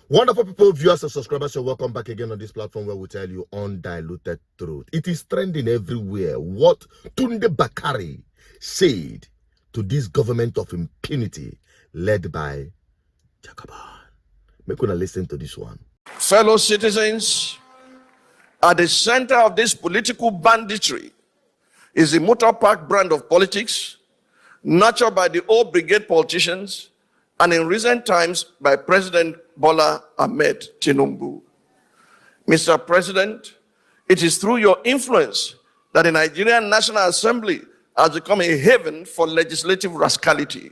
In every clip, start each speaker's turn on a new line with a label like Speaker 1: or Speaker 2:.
Speaker 1: Wonderful people, viewers and subscribers, you're welcome back again on this platform where we tell you undiluted truth. It is trending everywhere. What Tunde Bakare said to this government of impunity led by Jagaban. Make una listen to this one.
Speaker 2: Fellow citizens, at the center of this political banditry is the motor park brand of politics, nurtured by the old brigade politicians, and in recent times by President Bola Ahmed Tinubu. Mr. President, it is through your influence that the Nigerian National Assembly has become a haven for legislative rascality.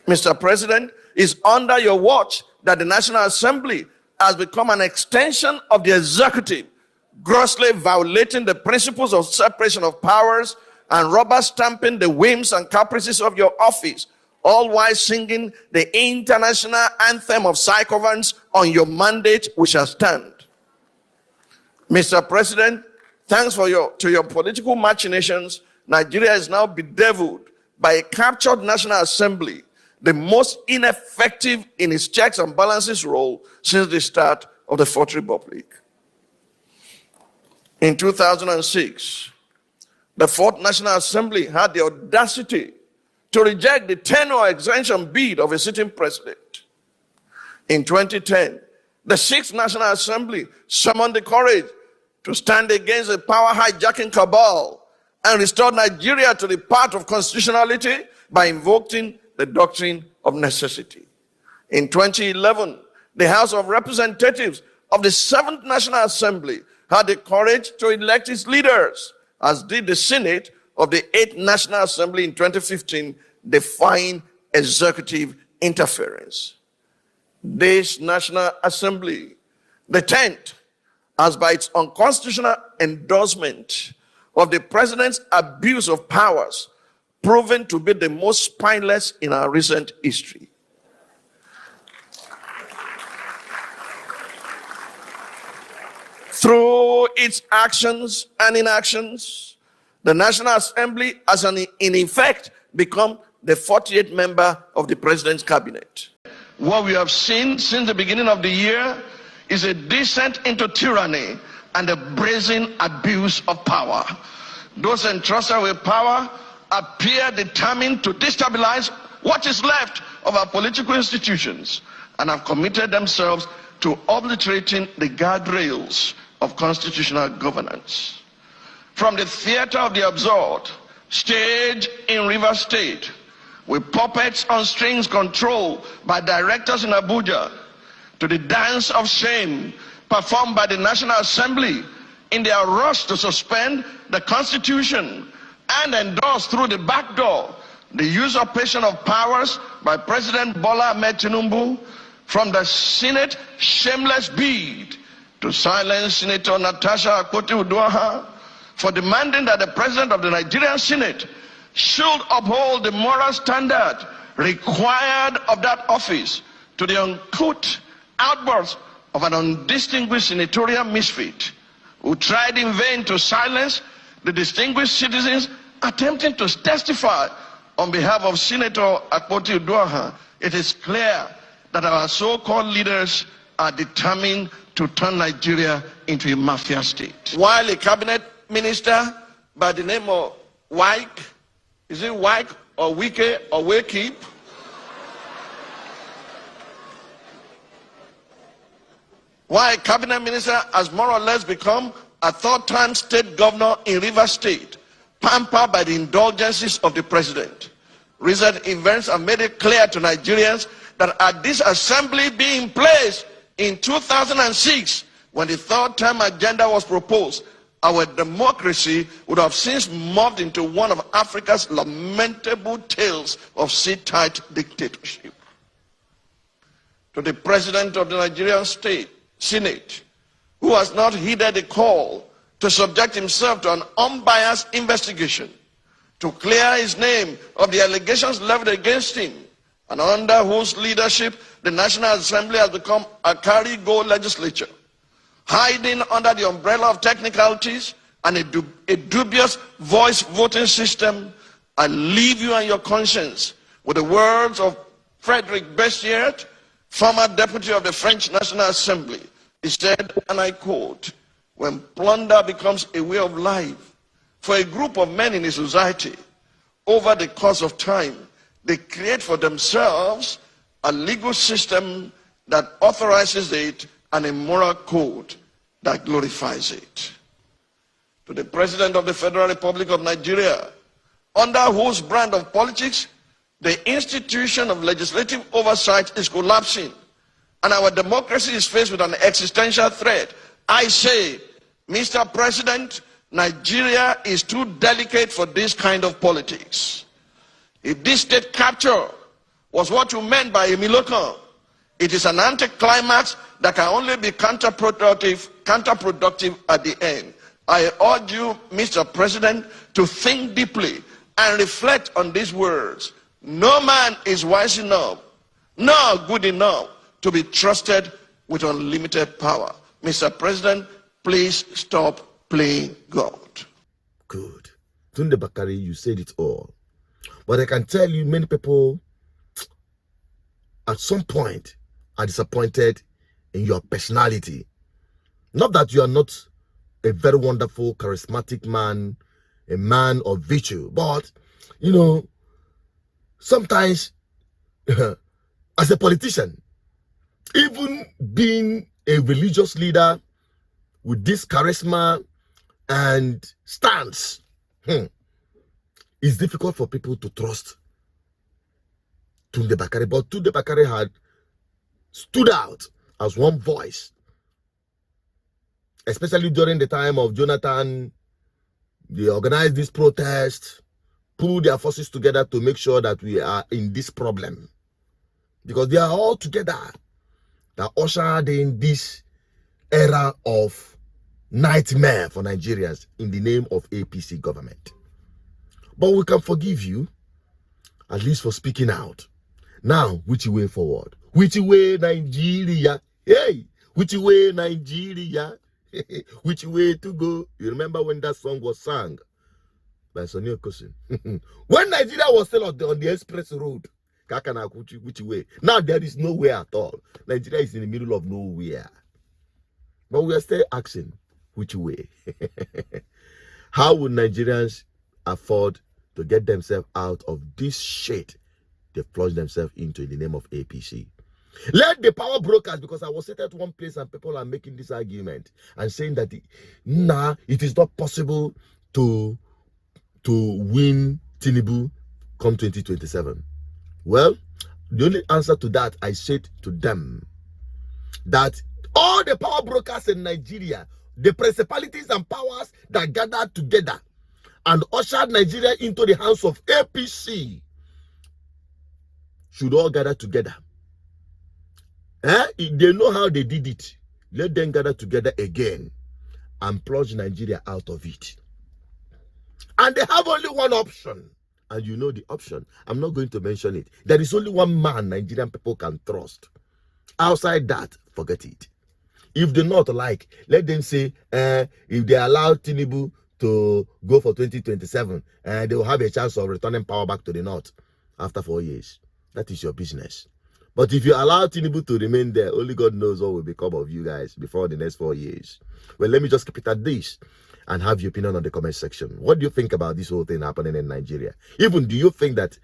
Speaker 2: Mr. President, it's under your watch that the National Assembly has become an extension of the executive, grossly violating the principles of separation of powers and rubber stamping the whims and caprices of your office, all while singing the international anthem of sycophants on your mandate, we shall stand. Mr. President, thanks to your political machinations, Nigeria is now bedeviled by a captured National Assembly, the most ineffective in its checks and balances role since the start of the Fourth Republic. In 2006, the Fourth National Assembly had the audacity to reject the tenure extension bid of a sitting president. In 2010, the Sixth National Assembly summoned the courage to stand against the power hijacking cabal and restore Nigeria to the path of constitutionality by invoking the doctrine of necessity. In 2011, the House of Representatives of the Seventh National Assembly had the courage to elect its leaders, as did the Senate of the Eighth National Assembly in 2015, defying executive interference. This National Assembly, the 10th, has by its unconstitutional endorsement of the president's abuse of powers proven to be the most spineless in our recent history. Through its actions and inactions, the National Assembly has in effect become the 48th member of the president's cabinet. What we have seen since the beginning of the year is a descent into tyranny and a brazen abuse of power. Those entrusted with power appear determined to destabilize what is left of our political institutions and have committed themselves to obliterating the guardrails of constitutional governance. From the theater of the absurd, staged in Rivers State, with puppets on strings controlled by directors in Abuja, to the dance of shame performed by the National Assembly in their rush to suspend the Constitution and endorse through the back door the usurpation of powers by President Bola Ahmed Tinubu, from the Senate shameless bid to silence Senator Natasha Akpoti-Uduaghan for demanding that the President of the Nigerian Senate should uphold the moral standard required of that office, to the uncouth outbursts of an undistinguished senatorial misfit who tried in vain to silence the distinguished citizens attempting to testify on behalf of Senator Akpoti-Uduaghan. It is clear that our so-called leaders are determined to turn Nigeria into a mafia state. While a cabinet minister by the name of Wike, is it Wike or Wike or Wakeep? Why a cabinet minister has more or less become a third-time state governor in Rivers State, pampered by the indulgences of the president. Recent events have made it clear to Nigerians that at this assembly being placed in 2006, when the third-term agenda was proposed, our democracy would have since morphed into one of Africa's lamentable tales of sit-tight dictatorship. To the president of the Nigerian Senate, who has not heeded the call to subject himself to an unbiased investigation, to clear his name of the allegations leveled against him, and under whose leadership the National Assembly has become a carry-go legislature, hiding under the umbrella of technicalities and a dubious voice voting system. I leave you and your conscience with the words of Frederick Bessiert, former deputy of the French National Assembly. He said, and I quote, "When plunder becomes a way of life for a group of men in a society, over the course of time, they create for themselves a legal system that authorizes it and a moral code that glorifies it." To the President of the Federal Republic of Nigeria, under whose brand of politics the institution of legislative oversight is collapsing and our democracy is faced with an existential threat, I say, Mr. President, Nigeria is too delicate for this kind of politics. If this state capture was what you meant by a Milokan, it is an anticlimax that can only be counterproductive at the end. I urge you, Mr. President, to think deeply and reflect on these words. No man is wise enough, nor good enough to be trusted with unlimited power. Mr. President, please stop playing God.
Speaker 1: Good. Tunde Bakare, you said it all. But I can tell you, many people at some point are disappointed in your personality. Not that you are not a very wonderful, charismatic man, a man of virtue, but, you know, sometimes as a politician, even being a religious leader with this charisma and stance, it's difficult for people to trust Tunde Bakare. But Tunde Bakare had stood out as one voice, especially during the time of Jonathan. They organized this protest, pulled their forces together to make sure that we are in this problem, because they are all together that ushered in this era of nightmare for Nigerians in the name of APC government. But we can forgive you, at least for speaking out. Now, which way forward? Which way Nigeria? Hey, which way Nigeria? Which way to go? You remember when that song was sung by Sonny Okosin? When Nigeria was still on the express road, which way? Now there is no way at all. Nigeria is in the middle of nowhere. But we are still asking, which way? How would Nigerians afford to get themselves out of this shit they plunged themselves into in the name of APC? Let the power brokers, because I was sitting at one place and people are making this argument and saying that it is not possible to win Tinubu come 2027. Well, the only answer to that, I said to them that all the power brokers in Nigeria, the principalities and powers that gathered together and ushered Nigeria into the hands of APC should all gather together. If they know how they did it, let them gather together again and plunge Nigeria out of it. And they have only one option. And you know the option. I'm not going to mention it. There is only one man Nigerian people can trust. Outside that, forget it. If they not like, let them say, if they allow Tinubu to go for 2027, they will have a chance of returning power back to the north after 4 years. That is your business. But if you allow Tinubu to remain there, only God knows what will become of you guys before the next 4 years. Well, let me just keep it at this and have your opinion on the comment section. What do you think about this whole thing happening in Nigeria? Even do you think that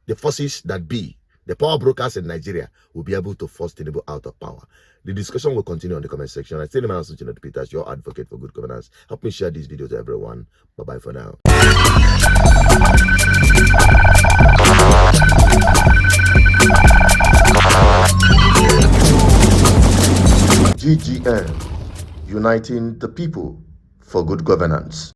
Speaker 1: the forces that be, the power brokers in Nigeria, will be able to force Tinubu out of power? The discussion will continue on the comment section. I still remain Suchino Peters, your advocate for good governance. Help me share this video to everyone. Bye-bye for now. GGN, uniting the people for good governance.